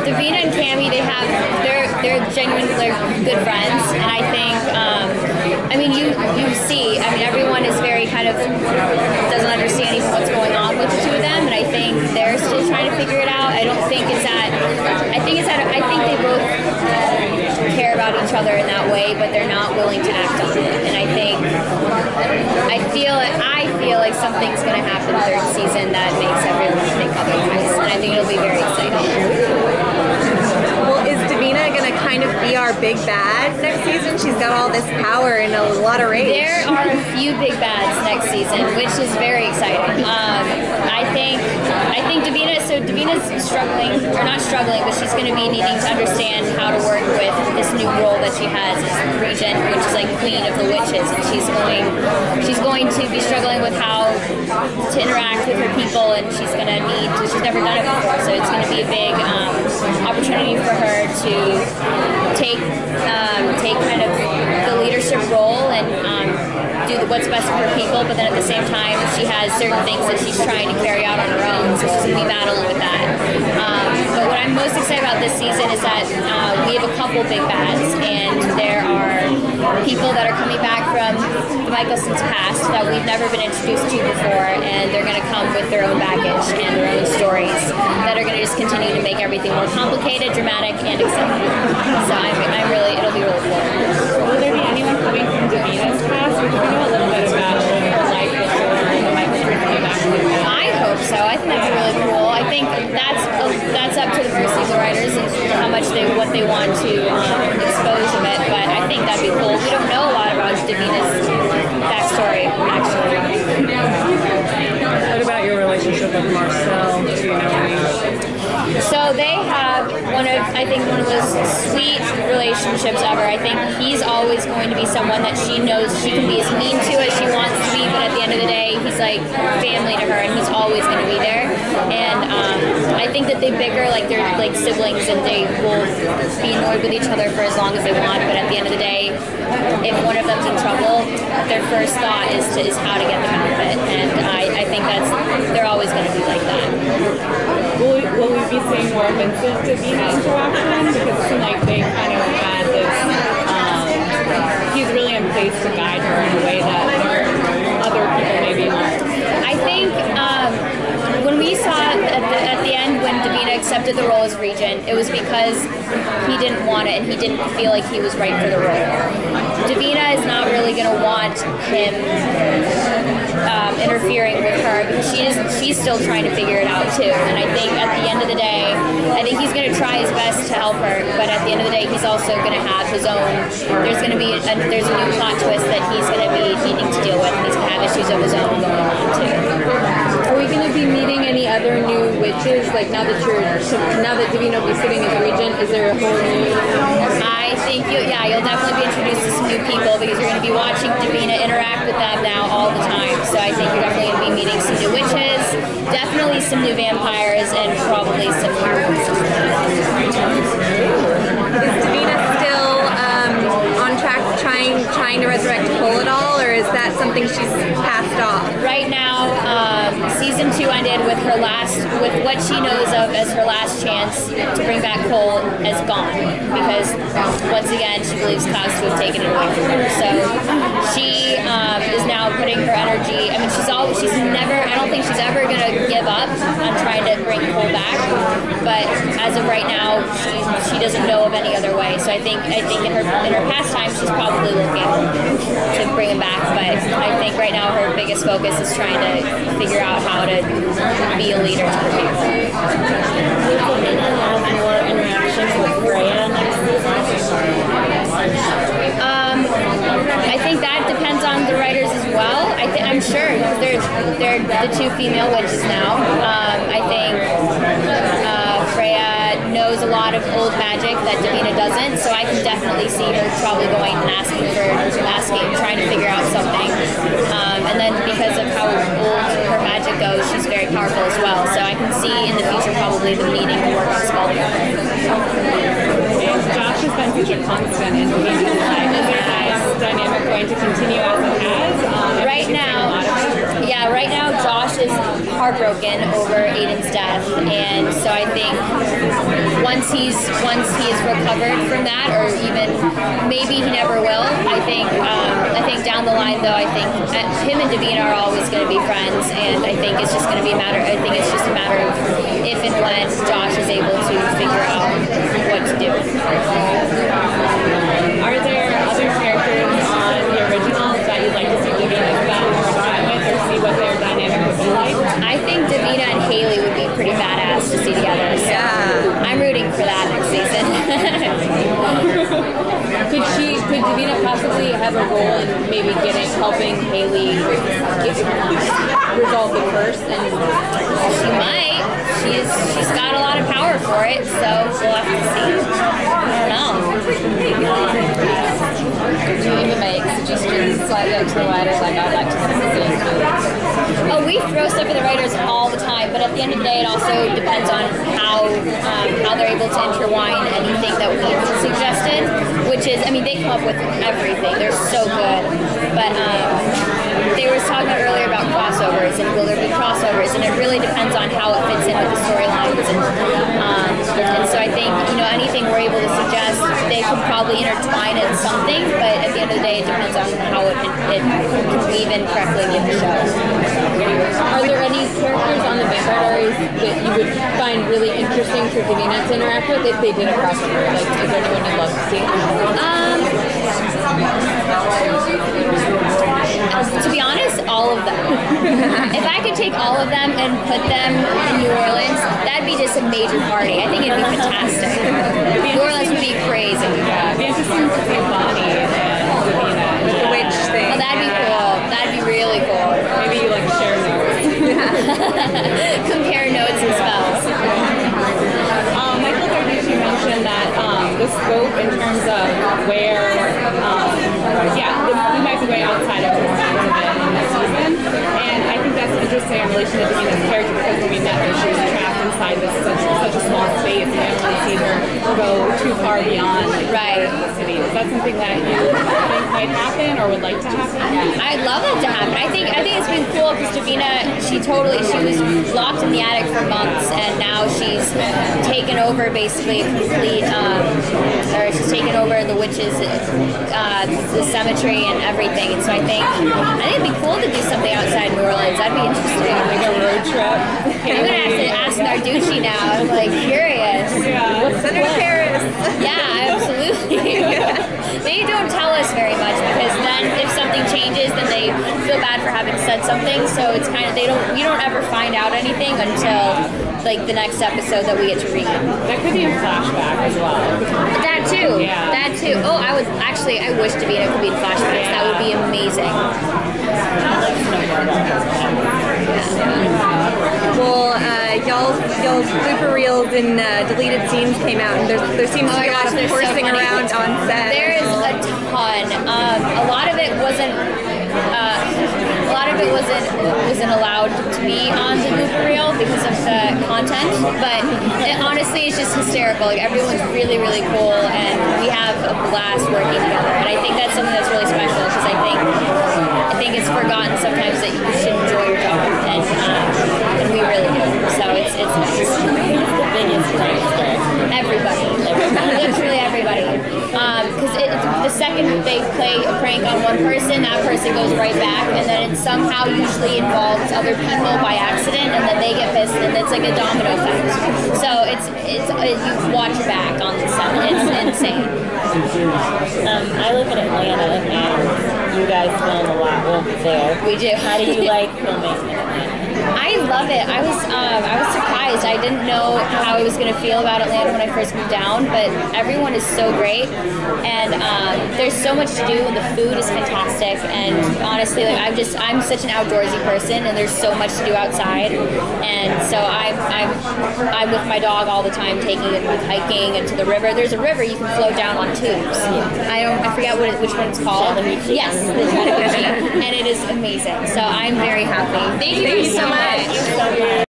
Davina and Cammy, they're genuinely good friends, and I think you see, everyone is very kind of doesn't understand even what's going on with the two of them, and I think they're still trying to figure it out. I think they both care about each other in that way, but they're not willing to act on it, and I feel like something's going to happen third season that makes everyone think otherwise, and I think it'll be very exciting. Well, is Davina going to kind of be our big bad next season? She's got all this power and a lot of rage. There are a few big bads next season, which is very exciting. I think Davina's struggling, or not struggling, but she's going to be needing to understand how to work with this new role that she has as regent, which is like queen of the witches, and she's going to be struggling with how to interact with her people, and she's never done it before, so it's going to be a big opportunity for her to take kind of the leadership role and do what's best for her people, but then at the same time she has certain things that she's trying to carry out on her own, so she's going to be battling with that. But what I'm most excited about this season is that we have a couple big bads, and there are people that are coming back from the Michelson's past that we've never been introduced to before, and they're going to come with their own baggage and their own stories that are going to just continue to make everything more complicated, dramatic, and exciting. So it'll be really cool. Will there be anyone coming from Davina's past? Because we know a little bit about her life before the Michelson's came back to the past. I hope so. I think that'd be really cool. I think that's up to the first season writers and how much what they want to expose of it. But I think that'd be cool. We don't know a lot about Davina's backstory, actually. What about your relationship with Marcel? Do you know any? So they have one of those sweet relationships ever. I think he's always going to be someone that she knows she can be as mean to as she wants to be, but at the end of the day, he's like family to her, and he's always going to be there. And I think that they bicker like they're like siblings, and they will be annoyed with each other for as long as they want. But at the end of the day, if one of them's in trouble, their first thought is how to get them out of it. And I think they're always going to be like that. Will we be seeing more Vincent Davina interaction? Because it seemed like they kind of had this, he's really in place to guide her in a way that other people maybe won't. I think when we saw at the end when Davina accepted the role as regent, it was because he didn't want it and he didn't feel like he was right for the role. Davina is not really going to want him interfering with her because she's still trying to figure it out too. And I think at the end of the day, I think he's going to try his best to help her, but at the end of the day, he's also going to have his own. There's a new plot twist that he's going to be needing to deal with. He's going to have issues of his own going on too. Are we going to be meeting any other new witches? Like now that Davina will be sitting as regent, is there a whole new? I think you'll definitely be introduced to some new people because you're going to be watching Davina interact with them now all the time. So I think you're definitely going to be meeting some new witches, definitely some new vampires, and probably some new werewolves. Is Davina still on track trying to resurrect Cole at all, or is that something she's passed off? Right now, season 2 ended with what she knows of as her last chance to bring back Cole as gone, because once again she believes Klaus to have taken it away from her. So she is now putting her energy. I don't think she's ever going to give up on trying to bring Cole back, but as of right now, she doesn't know of any other way. So I think in her pastime, she's probably looking to bring him back, but I think right now her biggest focus is trying to figure out how to be a leader to the people. Will Davina have more interactions with Freya next season? I think that depends on the writers as well. I'm sure they're the two female witches now. I think Freya knows a lot of old magic that Davina doesn't, so I can definitely see her probably going and trying to figure out something. And then because of how old her magic goes, she's very powerful as well. So I can see in the future probably them needing to work on spell together. And Josh has been such a constant in Davina's life. Is their dynamic going to continue as it has? Right now, Yeah, right now Josh is heartbroken over Aiden's death, and so I think once he is recovered from that, or even maybe he never will. I think down the line though, I think him and Davina are always going to be friends, and I think it's just going to be a matter. I think it's just a matter of if and when Josh is able to figure out what to do. Are there other characters on the original that you'd like to see Davina spend more time with, or see what their dynamic would be like? I think Davina and Haley would be pretty badass to see together. So I'm rooting for that next season. Could Davina possibly have a role in maybe helping Haley resolve the curse? And she might. She's got a lot of power for it, so we'll have to see. I don't know. Do you even make suggestions like that to the writers? Like, I'd like to have a scene. Oh, we throw stuff at the writers all the time, but at the end of the day, it also depends on how they're able to intertwine anything that we've suggested. Which is, I mean, they come up with everything. They're so good. But they were talking earlier about crossovers, and will there be crossovers? And it really depends on how it fits in with the storylines. And so I think, anything we're able to suggest, they could probably intertwine it something, but at the end of the day, it depends on how it can weave in correctly in the show. Are there any characters on the Vampire Diaries that you would find really interesting for Davina to interact with if they did a crossover? Like, is there anyone you'd love to see? To be honest, all of them. If I could take all of them and put them in New Orleans, that'd be just a major party. I think it'd be fantastic. New Orleans would be crazy. Yeah, it'd be interesting to see Bonnie and Davina. With the witch thing. Oh, that'd be cool. That'd be really cool. Maybe you like share notes. Compare notes and spells. Michael Darducci mentioned that the scope in terms of where, we might be way outside of the season in this season, and I think that's interesting in relation to Davina's character, because when we met her, she was trapped inside such a small space, and I don't really see her go too far beyond the city. Is that something that you think might happen or would like to happen? I'd love it to happen. I think it's been cool because Davina, she was locked in the attic for months, and now she's taken over basically a complete, or she's taken over the witches, the cemetery and everything. And so I think it'd be cool to do something outside New Orleans. That'd be interesting. Like a road trip. I'm gonna have to ask Narducci now. I'm like curious. Yeah. Send her to Paris. Yeah, absolutely. They don't tell us very much, because then if something changes, then they feel bad for having said something. So it's kind of you don't ever find out anything until like the next episode that we get to read. That could be a flashback as well. That too. Yeah. That too. Oh, I wish Davina could be in flashbacks. That would be amazing. Well, y'all's blooper reels and deleted scenes came out, and there seems to be a lot of horsing around on set. There is a ton. A lot of it wasn't allowed to be on the blooper reel because of the content, but honestly, it's just hysterical. Like, everyone's really, really cool, and we have a blast working together. And I think that's something that's really special, because I think it's forgotten sometimes that you should enjoy your job, and we really do. So it's nice. The biggest prankster. Everybody, literally everybody. Because the second they play a prank on one person, that person goes right back, and then it somehow usually involves other people by accident, and then they get pissed, and it's like a domino effect. So you watch your back on the set. It's insane. I live in Atlanta, and you guys film a lot over there. We do. How do you like filming in Atlanta? I love it. I was surprised. I didn't know how I was going to feel about Atlanta when I first moved down, but everyone is so great, and there's so much to do, and the food is fantastic. And honestly, like, I'm such an outdoorsy person, and there's so much to do outside. And so I'm with my dog all the time, taking it like hiking and to the river. There's a river you can float down on tubes. I forget which one it's called. Yes, the Chattahoochee, and it is amazing. So I'm very happy. Thank you so much.